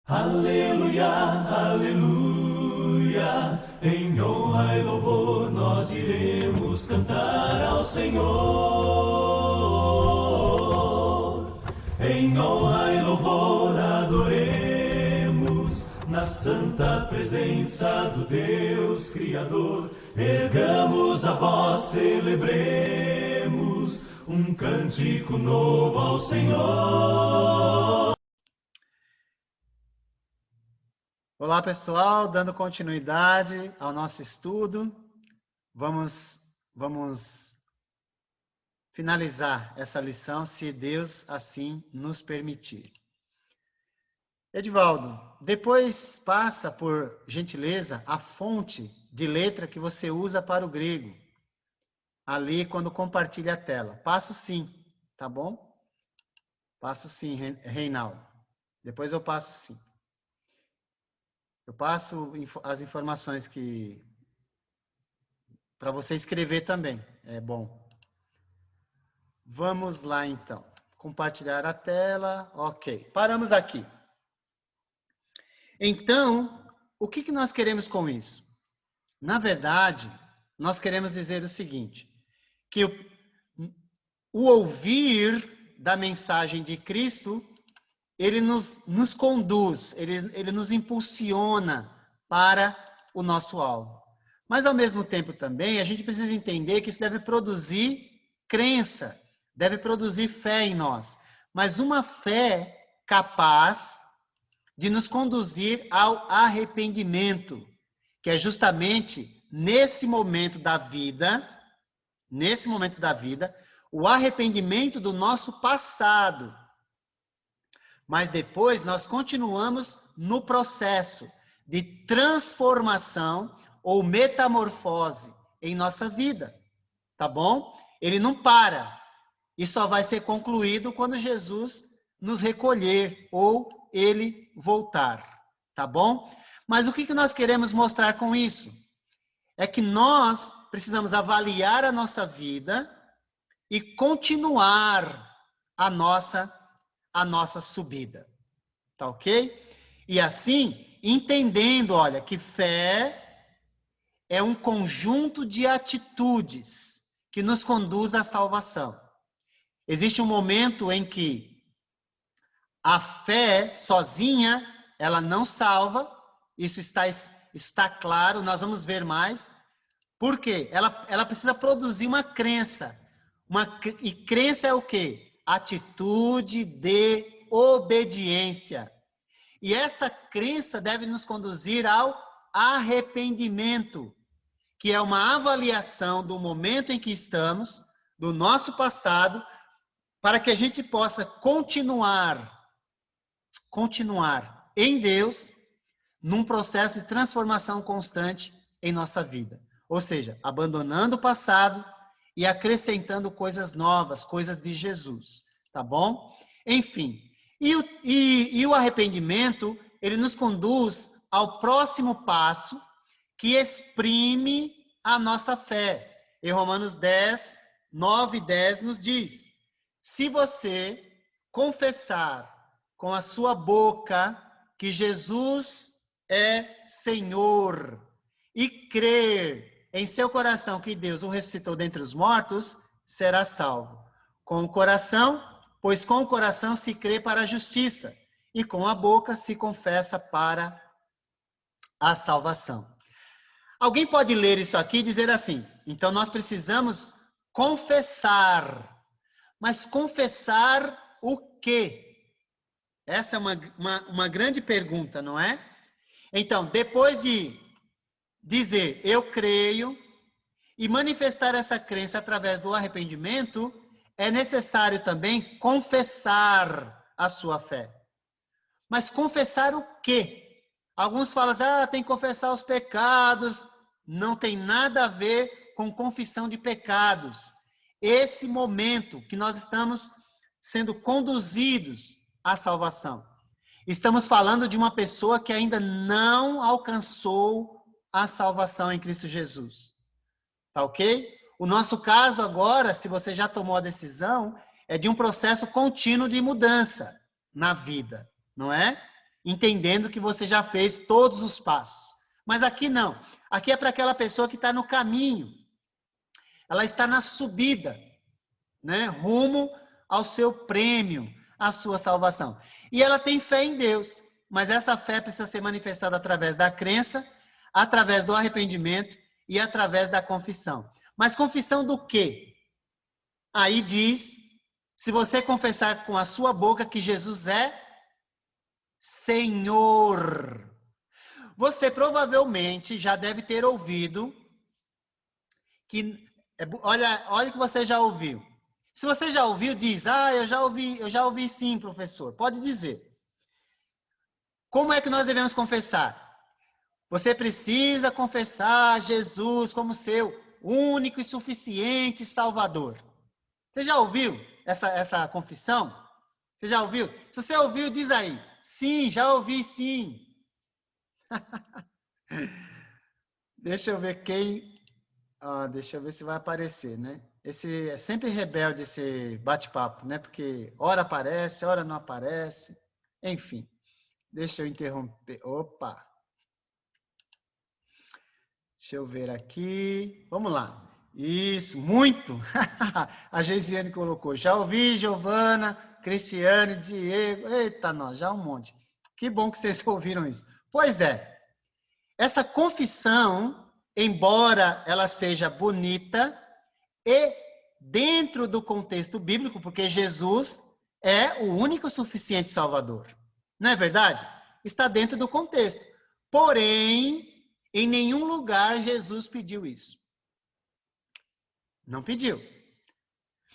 Aleluia, aleluia, em honra e louvor nós iremos cantar ao Senhor. Em honra e louvor adoremos, na santa presença do Deus Criador. Ergamos a voz, celebremos um cântico novo ao Senhor. Olá, pessoal, dando continuidade ao nosso estudo, vamos finalizar essa lição, se Deus assim nos permitir. Edivaldo, depois passa, por gentileza, a fonte de letra que você usa para o grego, ali quando compartilha a tela. Passo sim, tá bom? Passo sim, Reinaldo. Depois eu passo sim. Eu passo as informações para você escrever também, é bom. Vamos lá, então. Compartilhar a tela, ok. Paramos aqui. Então, o que nós queremos com isso? Na verdade, nós queremos dizer o seguinte, que o ouvir da mensagem de Cristo, ele nos conduz, ele nos impulsiona para o nosso alvo. Mas, ao mesmo tempo, também, a gente precisa entender que isso deve produzir crença, deve produzir fé em nós. Mas uma fé capaz de nos conduzir ao arrependimento, que é justamente nesse momento da vida, o arrependimento do nosso passado. Mas depois nós continuamos no processo de transformação ou metamorfose em nossa vida, tá bom? Ele não para e só vai ser concluído quando Jesus nos recolher ou ele voltar, tá bom? Mas o que nós queremos mostrar com isso? É que nós precisamos avaliar a nossa vida e continuar a nossa subida, tá ok? E assim, entendendo, olha, que fé é um conjunto de atitudes que nos conduz à salvação. Existe um momento em que a fé sozinha, ela não salva, isso está claro, nós vamos ver mais. Por quê? Ela precisa produzir uma crença. E crença é o quê? Atitude de obediência. E essa crença deve nos conduzir ao arrependimento, que é uma avaliação do momento em que estamos, do nosso passado, para que a gente possa continuar em Deus, num processo de transformação constante em nossa vida. Ou seja, abandonando o passado e acrescentando coisas novas, coisas de Jesus, tá bom? Enfim, e o arrependimento, ele nos conduz ao próximo passo, que exprime a nossa fé. Em Romanos 10, 9 e 10 nos diz, se você confessar com a sua boca que Jesus é Senhor e crer em seu coração que Deus o ressuscitou dentre os mortos, será salvo. Com o coração, pois com o coração se crê para a justiça e com a boca se confessa para a salvação. Alguém pode ler isso aqui e dizer assim, então nós precisamos confessar. Mas confessar o quê? Essa é uma grande pergunta, não é? Então, depois de dizer eu creio e manifestar essa crença através do arrependimento, é necessário também confessar a sua fé. Mas confessar o quê? Alguns falam assim, tem que confessar os pecados. Não tem nada a ver com confissão de pecados. Esse momento que nós estamos sendo conduzidos à salvação. Estamos falando de uma pessoa que ainda não alcançou a salvação em Cristo Jesus. Tá ok? O nosso caso agora, se você já tomou a decisão, é de um processo contínuo de mudança na vida, não é? entendendo que você já fez todos os passos. Mas aqui não. Aqui é para aquela pessoa que está no caminho. Ela está na subida, né? Rumo ao seu prêmio, à sua salvação. E ela tem fé em Deus, mas essa fé precisa ser manifestada através da crença, através do arrependimento e através da confissão. Mas confissão do quê? Aí diz, se você confessar com a sua boca que Jesus é Senhor. Você provavelmente já deve ter ouvido que, olha o que você já ouviu. Se você já ouviu, diz, eu já ouvi sim, professor. Pode dizer. Como é que nós devemos confessar? Você precisa confessar Jesus como seu único e suficiente Salvador. Você já ouviu essa confissão? Você já ouviu? Se você ouviu, diz aí. Sim, já ouvi sim. Deixa eu ver quem... deixa eu ver se vai aparecer, né? Esse é sempre rebelde, esse bate-papo, né? Porque hora aparece, hora não aparece. Enfim, deixa eu interromper. Opa! Deixa eu ver aqui. Vamos lá. Isso, muito! A Geisiane colocou. Já ouvi, Giovana, Cristiane, Diego. Eita, nós, já um monte. Que bom que vocês ouviram isso. Pois é. Essa confissão, embora ela seja bonita e dentro do contexto bíblico, porque Jesus é o único suficiente Salvador. Não é verdade? Está dentro do contexto. Porém, em nenhum lugar Jesus pediu isso. Não pediu.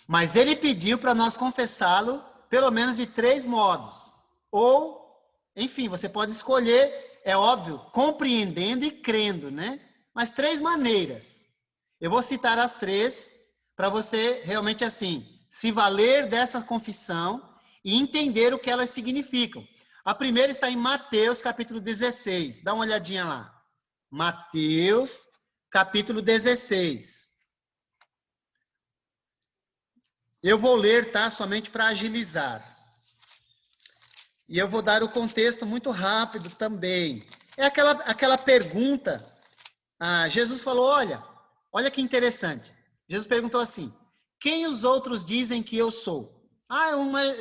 Mas ele pediu para nós confessá-lo pelo menos de 3 modos. Ou, enfim, você pode escolher, é óbvio, compreendendo e crendo, né? Mas 3 maneiras. Eu vou citar as 3 para você realmente assim, se valer dessa confissão e entender o que elas significam. A primeira está em Mateus, capítulo 16. Dá uma olhadinha lá. Mateus, capítulo 16. Eu vou ler, tá? Somente para agilizar. E eu vou dar o contexto muito rápido também. É aquela pergunta. Jesus falou, olha que interessante. Jesus perguntou assim, quem os outros dizem que eu sou?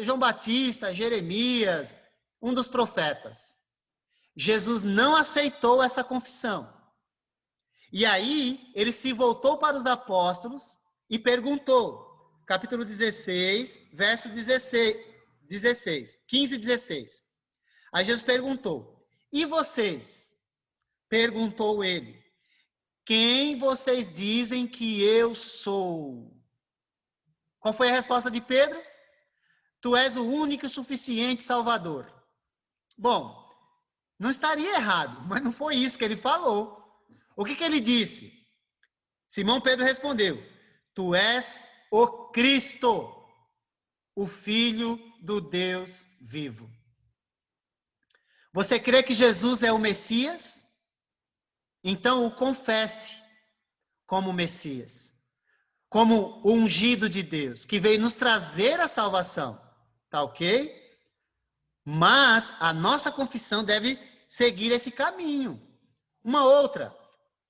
João Batista, Jeremias, um dos profetas. Jesus não aceitou essa confissão. E aí, ele se voltou para os apóstolos e perguntou, capítulo 16, verso 16, 15 e 16. Aí Jesus perguntou, e vocês? Perguntou ele, quem vocês dizem que eu sou? Qual foi a resposta de Pedro? Tu és o único e suficiente Salvador. Bom, não estaria errado, mas não foi isso que ele falou. O que ele disse? Simão Pedro respondeu, tu és o Cristo, o Filho do Deus vivo. Você crê que Jesus é o Messias? Então o confesse como Messias, como o ungido de Deus, que veio nos trazer a salvação, tá ok? Mas a nossa confissão deve seguir esse caminho. Uma outra,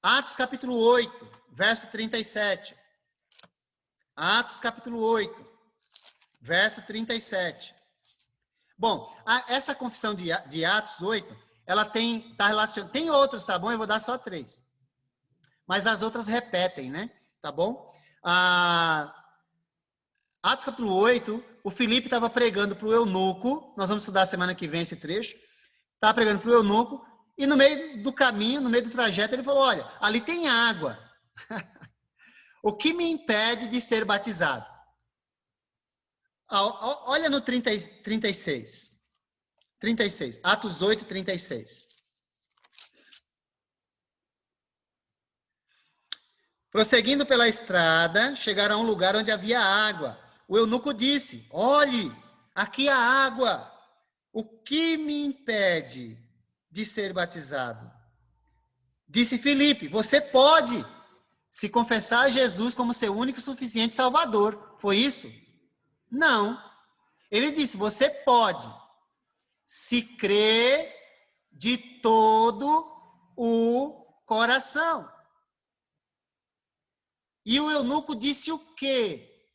Atos capítulo 8, verso 37. Atos capítulo 8, verso 37. Bom, essa confissão de Atos 8, ela tá relacionada, tem outros, tá bom? Eu vou dar só 3. Mas as outras repetem, né? Tá bom? Atos capítulo 8, o Filipe estava pregando para o eunuco, nós vamos estudar semana que vem esse trecho, estava pregando para o eunuco, e no meio do caminho, no meio do trajeto, ele falou, olha, ali tem água. O que me impede de ser batizado? Olha no 36. Atos 8, 36. Prosseguindo pela estrada, chegaram a um lugar onde havia água. O eunuco disse, olhe, aqui há água. O que me impede de ser batizado? Disse Filipe, você pode se confessar a Jesus como seu único e suficiente Salvador. Foi isso? Não. Ele disse, você pode, se crer de todo o coração. E o eunuco disse o quê?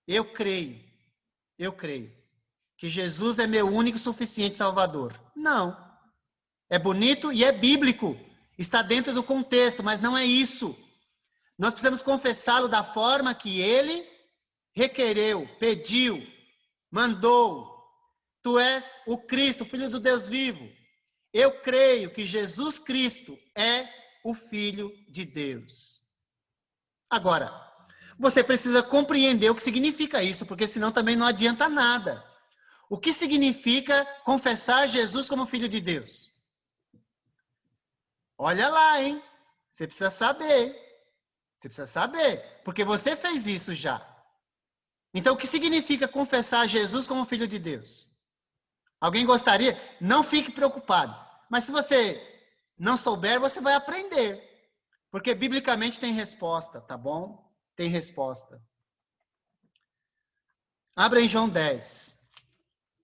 Eu creio que Jesus é meu único e suficiente Salvador. Não. É bonito e é bíblico. Está dentro do contexto, mas não é isso. Nós precisamos confessá-lo da forma que ele requereu, pediu, mandou. Tu és o Cristo, Filho do Deus vivo. Eu creio que Jesus Cristo é o Filho de Deus. Agora, você precisa compreender o que significa isso, porque senão também não adianta nada. O que significa confessar Jesus como Filho de Deus? Olha lá, hein? Você precisa saber. Você precisa saber, porque você fez isso já. Então, o que significa confessar Jesus como Filho de Deus? Alguém gostaria? Não fique preocupado. Mas se você não souber, você vai aprender. Porque biblicamente tem resposta, tá bom? Tem resposta. Abra em João 10.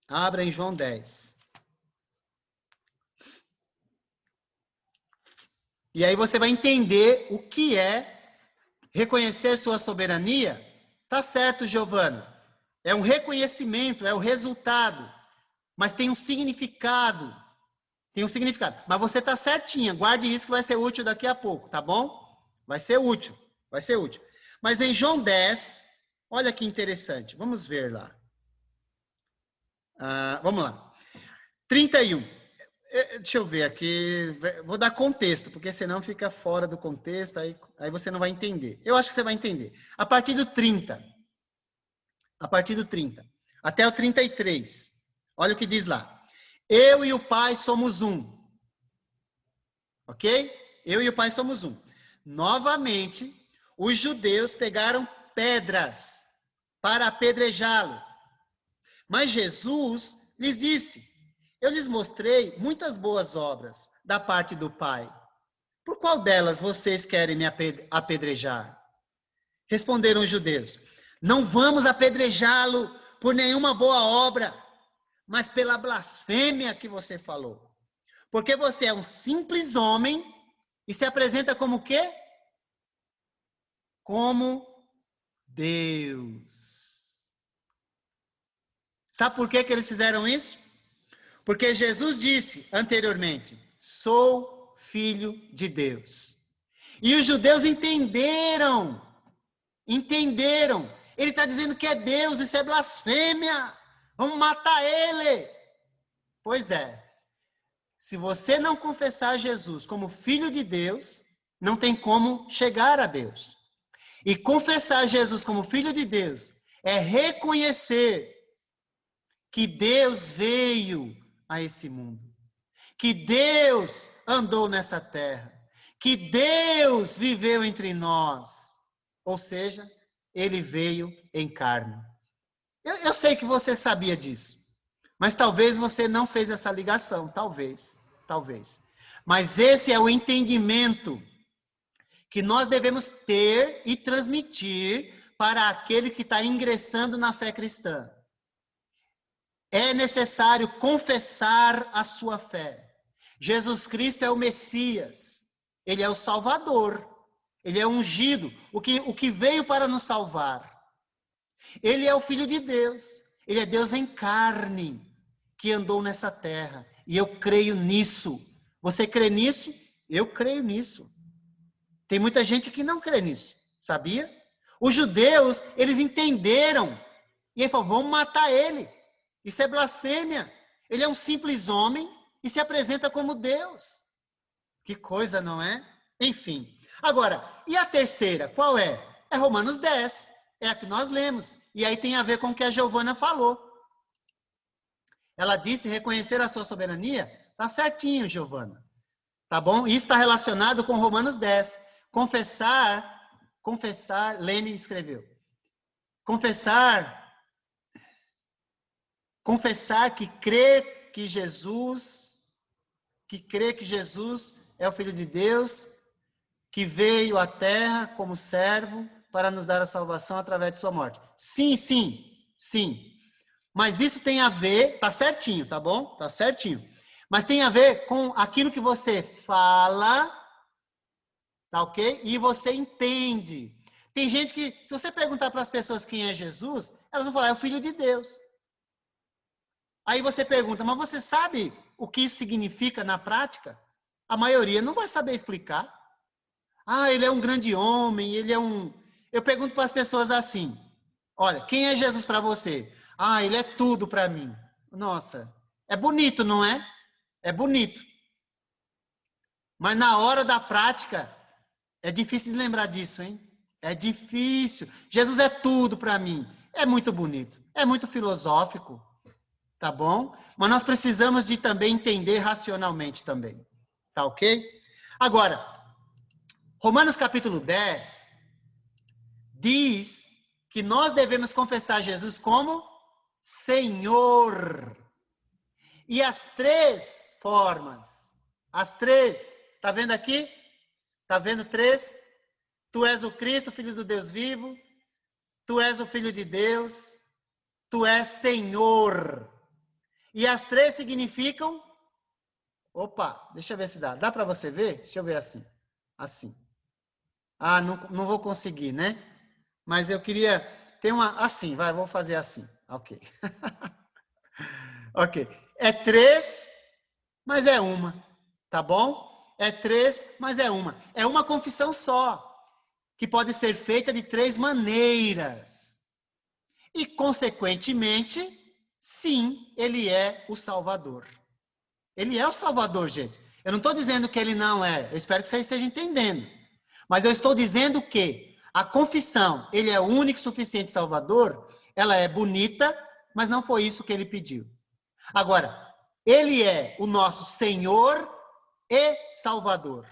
Abra em João 10. E aí você vai entender o que é reconhecer sua soberania. Tá certo, Giovana. É um reconhecimento, é o resultado. Mas tem um significado. Tem um significado. Mas você tá certinha. Guarde isso que vai ser útil daqui a pouco, tá bom? Vai ser útil. Vai ser útil. Mas em João 10, olha que interessante. Vamos ver lá. Vamos lá. 31. Deixa eu ver aqui. Vou dar contexto, porque senão fica fora do contexto, aí você não vai entender. Eu acho que você vai entender. A partir do 30. A partir do 30. Até o 33. Olha o que diz lá. Eu e o Pai somos um. Ok? Eu e o Pai somos um. Novamente, os judeus pegaram pedras para apedrejá-lo. Mas Jesus lhes disse: eu lhes mostrei muitas boas obras da parte do Pai. Por qual delas vocês querem me apedrejar? Responderam os judeus: não vamos apedrejá-lo por nenhuma boa obra, mas pela blasfêmia que você falou. Porque você é um simples homem e se apresenta como o quê? Como Deus. Sabe por que eles fizeram isso? Porque Jesus disse anteriormente: sou filho de Deus. E os judeus entenderam. Ele está dizendo que é Deus, isso é blasfêmia. Vamos matar ele. Pois é. Se você não confessar Jesus como filho de Deus, não tem como chegar a Deus. E confessar Jesus como filho de Deus é reconhecer que Deus veio a esse mundo, que Deus andou nessa terra, que Deus viveu entre nós, ou seja, ele veio em carne. Eu sei que você sabia disso, mas talvez você não fez essa ligação, talvez. Mas esse é o entendimento que nós devemos ter e transmitir para aquele que está ingressando na fé cristã. É necessário confessar a sua fé. Jesus Cristo é o Messias. Ele é o Salvador. Ele é ungido. O que veio para nos salvar. Ele é o Filho de Deus. Ele é Deus em carne que andou nessa terra. E eu creio nisso. Você crê nisso? Eu creio nisso. Tem muita gente que não crê nisso. Sabia? Os judeus, eles entenderam. E ele falou, vamos matar ele. Isso é blasfêmia. Ele é um simples homem e se apresenta como Deus. Que coisa, não é? Enfim. Agora, e a terceira, qual é? É Romanos 10. É a que nós lemos. E aí tem a ver com o que a Giovana falou. Ela disse reconhecer a sua soberania. Tá certinho, Giovana. Tá bom? Isso está relacionado com Romanos 10. Confessar, Lene escreveu. Confessar que crê que Jesus é o Filho de Deus, que veio à terra como servo para nos dar a salvação através de sua morte. Sim. Mas isso tem a ver, tá certinho, tá bom? Tá certinho. Mas tem a ver com aquilo que você fala, tá ok? E você entende. Tem gente que, se você perguntar para as pessoas quem é Jesus, elas vão falar, é o Filho de Deus. Aí você pergunta, mas você sabe o que isso significa na prática? A maioria não vai saber explicar. Ah, ele é um grande homem, ele é um... Eu pergunto para as pessoas assim, olha, quem é Jesus para você? Ah, ele é tudo para mim. Nossa, é bonito, não é? É bonito. Mas na hora da prática, é difícil de lembrar disso, hein? É difícil. Jesus é tudo para mim. É muito bonito, é muito filosófico, tá bom? Mas nós precisamos de também entender racionalmente também, tá ok? Agora, Romanos capítulo 10 diz que nós devemos confessar Jesus como Senhor. E as três formas, as três, tá vendo aqui? Tá vendo três? Tu és o Cristo, Filho do Deus vivo, tu és o Filho de Deus, tu és Senhor. E as três significam... Opa, deixa eu ver se dá. Dá para você ver? Deixa eu ver assim. Assim. Ah, não vou conseguir, né? Mas eu queria ter uma... Assim, vai, vou fazer assim. Ok. Ok. É três, mas é uma. Tá bom? É três, mas é uma. É uma confissão só, que pode ser feita de três maneiras. E, consequentemente, sim, ele é o Salvador. Ele é o Salvador, gente. Eu não estou dizendo que ele não é. Eu espero que você esteja entendendo. Mas eu estou dizendo que a confissão, ele é o único e suficiente Salvador, ela é bonita, mas não foi isso que ele pediu. Agora, ele é o nosso Senhor e Salvador.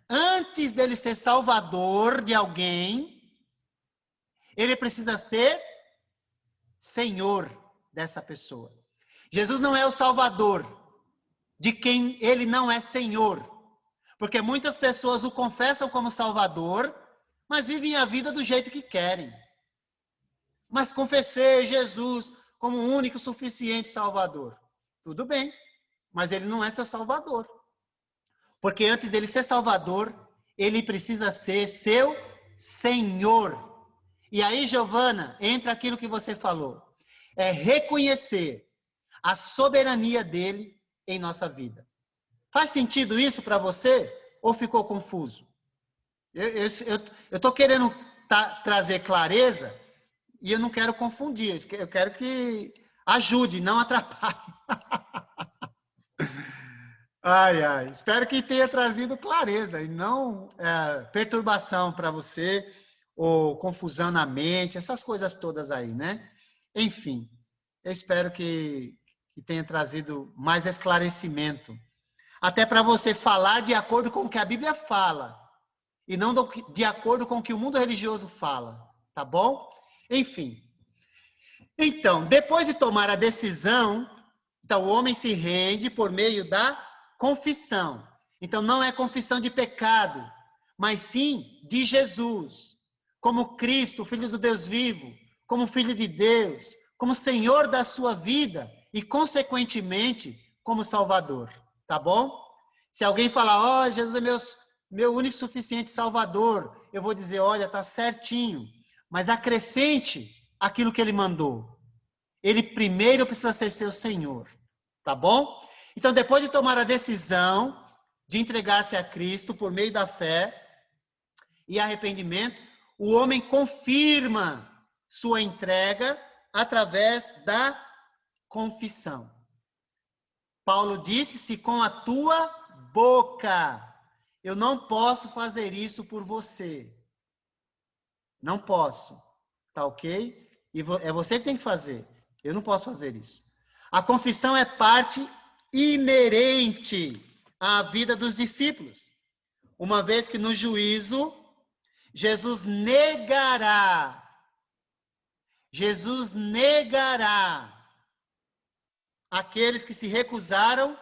Antes dele ser Salvador de alguém, ele precisa ser Senhor dessa pessoa. Jesus não é o Salvador de quem ele não é Senhor. Porque muitas pessoas o confessam como Salvador, mas vivem a vida do jeito que querem. Mas confessei Jesus como o único suficiente Salvador. Tudo bem, mas ele não é seu Salvador. Porque antes dele ser Salvador, ele precisa ser seu Senhor. E aí, Giovana, entra aquilo que você falou. É reconhecer a soberania dele em nossa vida. Faz sentido isso para você? Ou ficou confuso? Eu estou querendo trazer clareza e eu não quero confundir. Eu quero que ajude, não atrapalhe. Ai, ai. Espero que tenha trazido clareza e não perturbação para você ou confusão na mente, essas coisas todas aí, né? Enfim, eu espero que tenha trazido mais esclarecimento. Até para você falar de acordo com o que a Bíblia fala e não de acordo com o que o mundo religioso fala, tá bom? Enfim. Então, depois de tomar a decisão, então o homem se rende por meio da confissão. Então não é confissão de pecado, mas sim de Jesus, como Cristo, Filho do Deus vivo, como Filho de Deus, como Senhor da sua vida e, consequentemente, como Salvador. Tá bom? Se alguém falar, ó, Jesus é meu único e suficiente Salvador, eu vou dizer, olha, tá certinho, mas acrescente aquilo que ele mandou. Ele primeiro precisa ser seu Senhor, tá bom? Então, depois de tomar a decisão de entregar-se a Cristo por meio da fé e arrependimento, o homem confirma sua entrega através da confissão. Paulo disse, se com a tua boca, eu não posso fazer isso por você. Não posso, tá ok? E é você que tem que fazer. Eu não posso fazer isso. A confissão é parte inerente à vida dos discípulos. Uma vez que no juízo, Jesus negará aqueles que se recusaram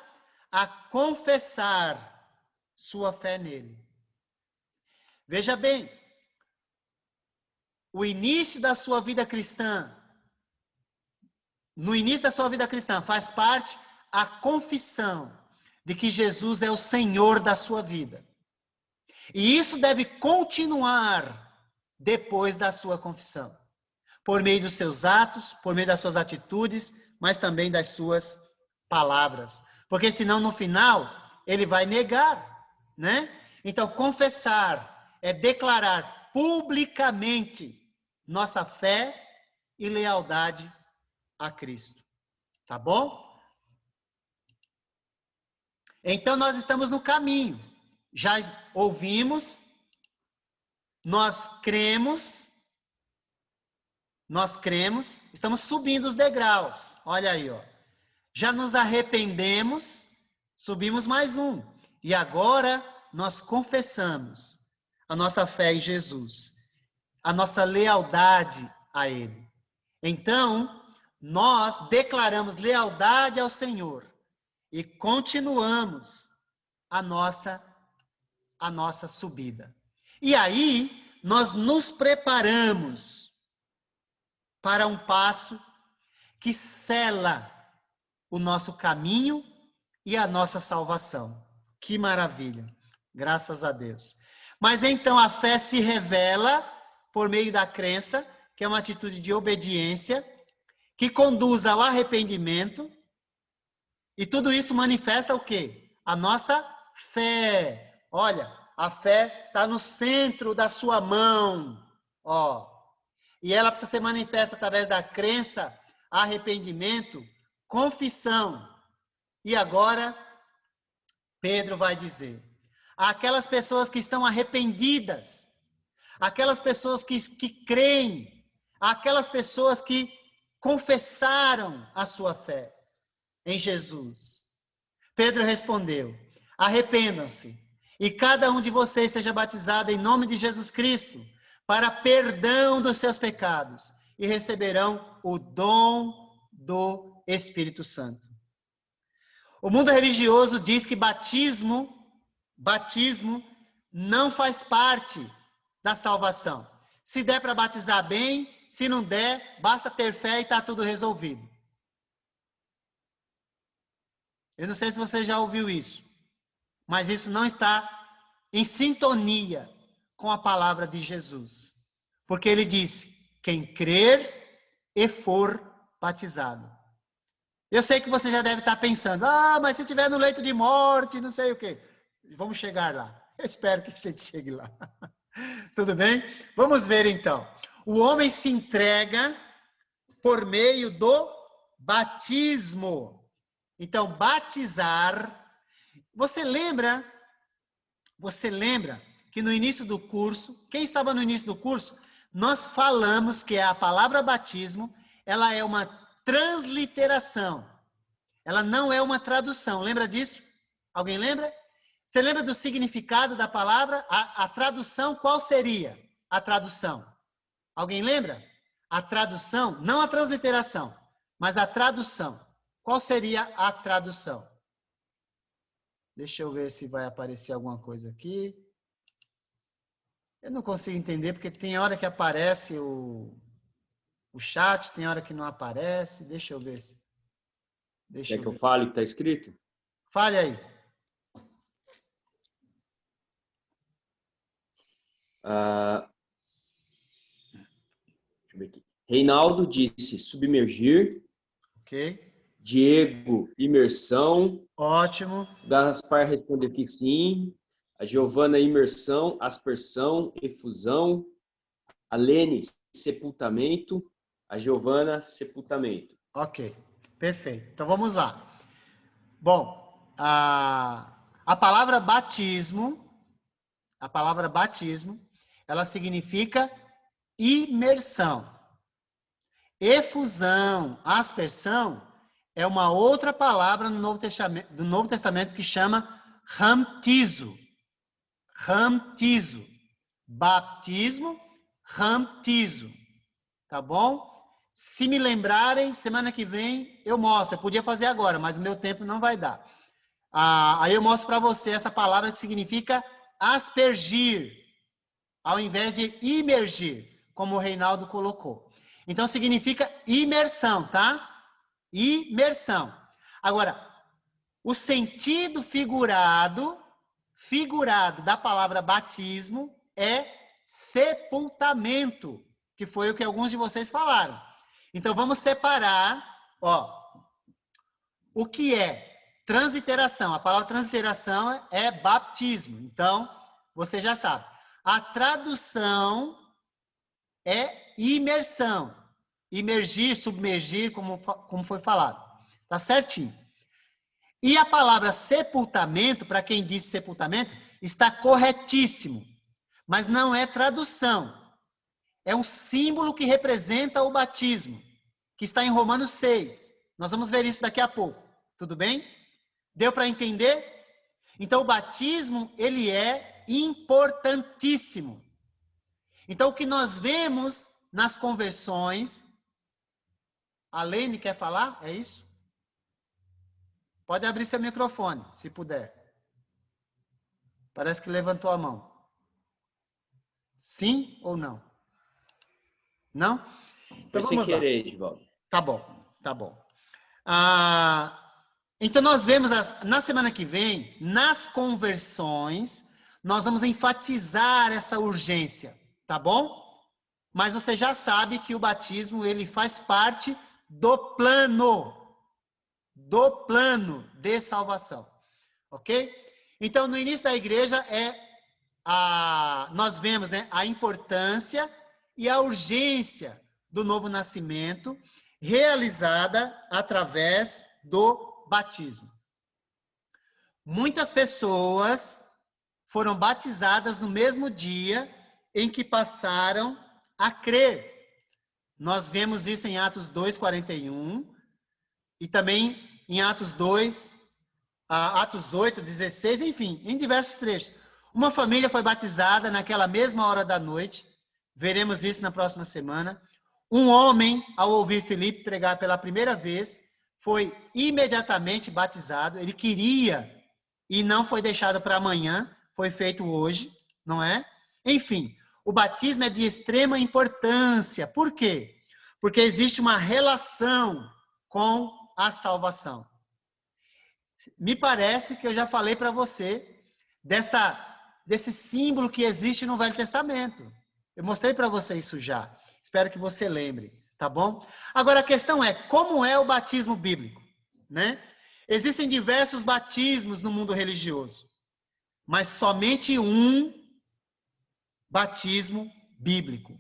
a confessar sua fé nele. Veja bem, o início da sua vida cristã, no início da sua vida cristã, faz parte a confissão de que Jesus é o Senhor da sua vida. E isso deve continuar depois da sua confissão, por meio dos seus atos, por meio das suas atitudes, mas também das suas palavras. Porque senão no final ele vai negar, né? Então confessar é declarar publicamente nossa fé e lealdade a Cristo. Tá bom? Então nós estamos no caminho. Já ouvimos, nós cremos, estamos subindo os degraus. Olha aí, ó. Já nos arrependemos, subimos mais um. E agora nós confessamos a nossa fé em Jesus, a nossa lealdade a Ele. Então, nós declaramos lealdade ao Senhor e continuamos a nossa subida. E aí, nós nos preparamos para um passo que sela o nosso caminho e a nossa salvação. Que maravilha! Graças a Deus. Mas então a fé se revela por meio da crença, que é uma atitude de obediência, que conduz ao arrependimento, e tudo isso manifesta o quê? A nossa fé. Olha, a fé está no centro da sua mão, ó. E ela precisa ser manifesta através da crença, arrependimento, confissão. E agora, Pedro vai dizer, aquelas pessoas que estão arrependidas, aquelas pessoas que creem, aquelas pessoas que confessaram a sua fé em Jesus. Pedro respondeu, arrependam-se e cada um de vocês seja batizado em nome de Jesus Cristo para perdão dos seus pecados e receberão o dom do Espírito Santo. O mundo religioso diz que batismo não faz parte da salvação. Se der para batizar bem, se não der, basta ter fé e está tudo resolvido. Eu não sei se você já ouviu isso, mas isso não está em sintonia com a palavra de Jesus. Porque ele disse, quem crer e for batizado. Eu sei que você já deve estar pensando, mas se estiver no leito de morte, não sei o quê. Vamos chegar lá. Eu espero que a gente chegue lá. Tudo bem? Vamos ver então. O homem se entrega por meio do batismo. Então, batizar. Você lembra que no início do curso, quem estava no início do curso, nós falamos que a palavra batismo, ela é uma transliteração. Ela não é uma tradução. Lembra disso? Alguém lembra? Você lembra do significado da palavra? A tradução, qual seria a tradução? Alguém lembra? A tradução, não a transliteração, mas a tradução. Qual seria a tradução? Deixa eu ver se vai aparecer alguma coisa aqui. Eu não consigo entender, porque tem hora que aparece o chat, tem hora que não aparece. Deixa eu ver. Quer que eu fale o que está escrito? Fale aí. Deixa eu ver aqui. Reinaldo disse submergir. Ok. Diego, imersão. Ótimo. Gaspar respondeu que sim. A Giovana, imersão. Aspersão, efusão. A Lene, sepultamento. A Giovana, sepultamento. Ok, perfeito. Então vamos lá. Bom, a palavra batismo, ela significa imersão. Efusão, aspersão, é uma outra palavra no Novo Testamento que chama ramtizo. Ramtizo. Baptismo, ramtizo. Tá bom? Se me lembrarem, semana que vem eu mostro. Eu podia fazer agora, mas o meu tempo não vai dar. Aí eu mostro para você essa palavra que significa aspergir, ao invés de imergir, como o Reinaldo colocou. Então significa imersão, tá? Imersão. Agora, o sentido figurado da palavra batismo é sepultamento, que foi o que alguns de vocês falaram. Então, vamos separar, o que é transliteração. A palavra transliteração é baptismo. Então, você já sabe. A tradução é imersão. Imergir, submergir, como foi falado. Tá certinho. E a palavra sepultamento, para quem disse sepultamento, está corretíssimo. Mas não é tradução. É um símbolo que representa o batismo, que está em Romanos 6. Nós vamos ver isso daqui a pouco. Tudo bem? Deu para entender? Então, o batismo, ele é importantíssimo. Então, o que nós vemos nas conversões... A Lene quer falar? É isso? Pode abrir seu microfone, se puder. Parece que levantou a mão. Sim ou não? Não? Então, Foi sem vamos lá. querer, Edivaldo. Tá bom, tá bom. Então, nós vemos, na semana que vem, nas conversões, nós vamos enfatizar essa urgência, tá bom? Mas você já sabe que o batismo, ele faz parte do plano de salvação, ok? Então, no início da igreja, nós vemos, né, a importância e a urgência do novo nascimento, realizada através do batismo. Muitas pessoas foram batizadas no mesmo dia em que passaram a crer. Nós vemos isso em Atos 2:41 e também em Atos 8:16, enfim, em diversos trechos. Uma família foi batizada naquela mesma hora da noite. Veremos isso na próxima semana. Um homem, ao ouvir Filipe pregar pela primeira vez, foi imediatamente batizado. Ele queria e não foi deixado para amanhã, foi feito hoje, não é? Enfim, o batismo é de extrema importância. Por quê? Porque existe uma relação com a salvação. Me parece que eu já falei para você desse símbolo que existe no Velho Testamento. Eu mostrei para você isso já. Espero que você lembre, tá bom? Agora, a questão é, como é o batismo bíblico, né? Existem diversos batismos no mundo religioso, mas somente um batismo bíblico,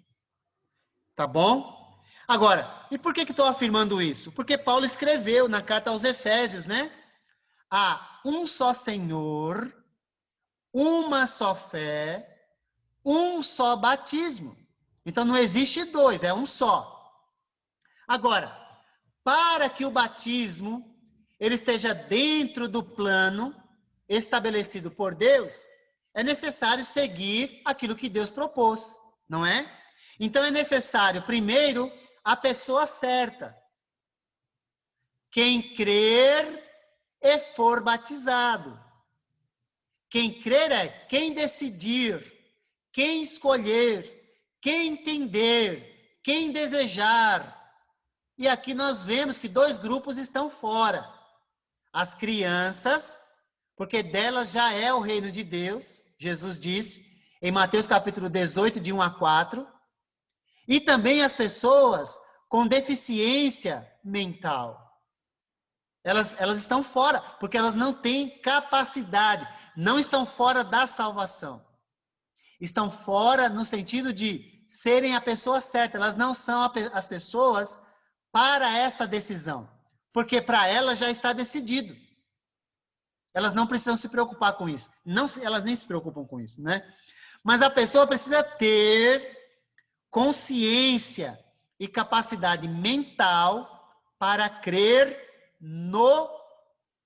tá bom? Agora, e por que estou afirmando isso? Porque Paulo escreveu na carta aos Efésios, né? Há um só Senhor, uma só fé, um só batismo. Então, não existe dois, é um só. Agora, para que o batismo ele esteja dentro do plano estabelecido por Deus, é necessário seguir aquilo que Deus propôs, não é? Então, é necessário, primeiro, a pessoa certa. Quem crer e for batizado. Quem crer é quem decidir, quem escolher, quem entender, quem desejar. E aqui nós vemos que dois grupos estão fora. As crianças, porque delas já é o reino de Deus, Jesus disse, em Mateus capítulo 18, de 1 a 4. E também as pessoas com deficiência mental. Elas estão fora, porque elas não têm capacidade, não estão fora da salvação. Estão fora no sentido de serem a pessoa certa, elas não são as pessoas para esta decisão, porque para elas já está decidido. Elas não precisam se preocupar com isso, elas nem se preocupam com isso, né? Mas a pessoa precisa ter consciência e capacidade mental para crer no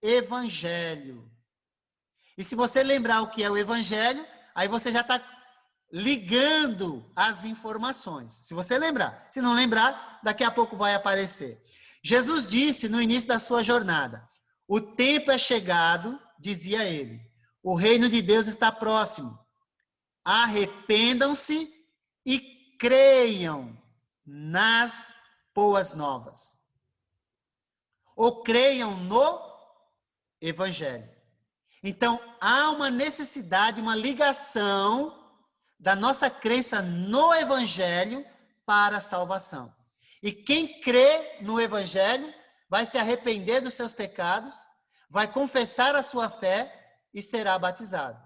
Evangelho. E se você lembrar o que é o Evangelho, aí você já está ligando as informações. Se você lembrar. Se não lembrar, daqui a pouco vai aparecer. Jesus disse no início da sua jornada, o tempo é chegado, dizia ele, o reino de Deus está próximo. Arrependam-se e creiam nas boas novas. Ou creiam no evangelho. Então, há uma necessidade, uma ligação da nossa crença no evangelho para a salvação. E quem crê no evangelho vai se arrepender dos seus pecados, vai confessar a sua fé e será batizado.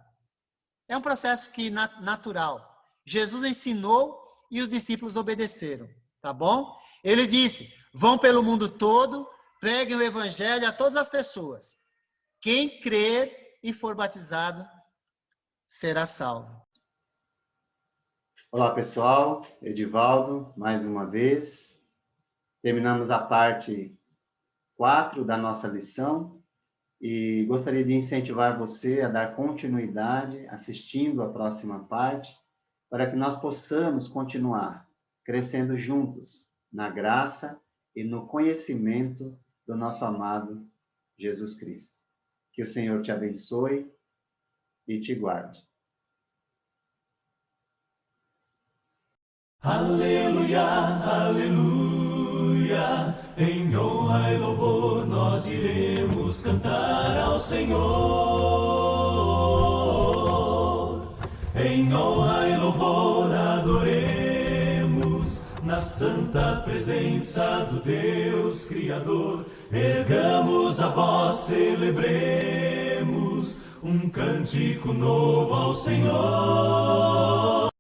É um processo que natural. Jesus ensinou e os discípulos obedeceram, tá bom? Ele disse: vão pelo mundo todo, preguem o evangelho a todas as pessoas. Quem crer e for batizado será salvo. Olá, pessoal. Edivaldo, mais uma vez. Terminamos a parte 4 da nossa lição e gostaria de incentivar você a dar continuidade assistindo a próxima parte, para que nós possamos continuar crescendo juntos na graça e no conhecimento do nosso amado Jesus Cristo. Que o Senhor te abençoe e te guarde. Aleluia, aleluia, em honra e louvor nós iremos cantar ao Senhor. Em honra e louvor adoremos, na santa presença do Deus Criador. Ergamos a voz, celebremos um cântico novo ao Senhor.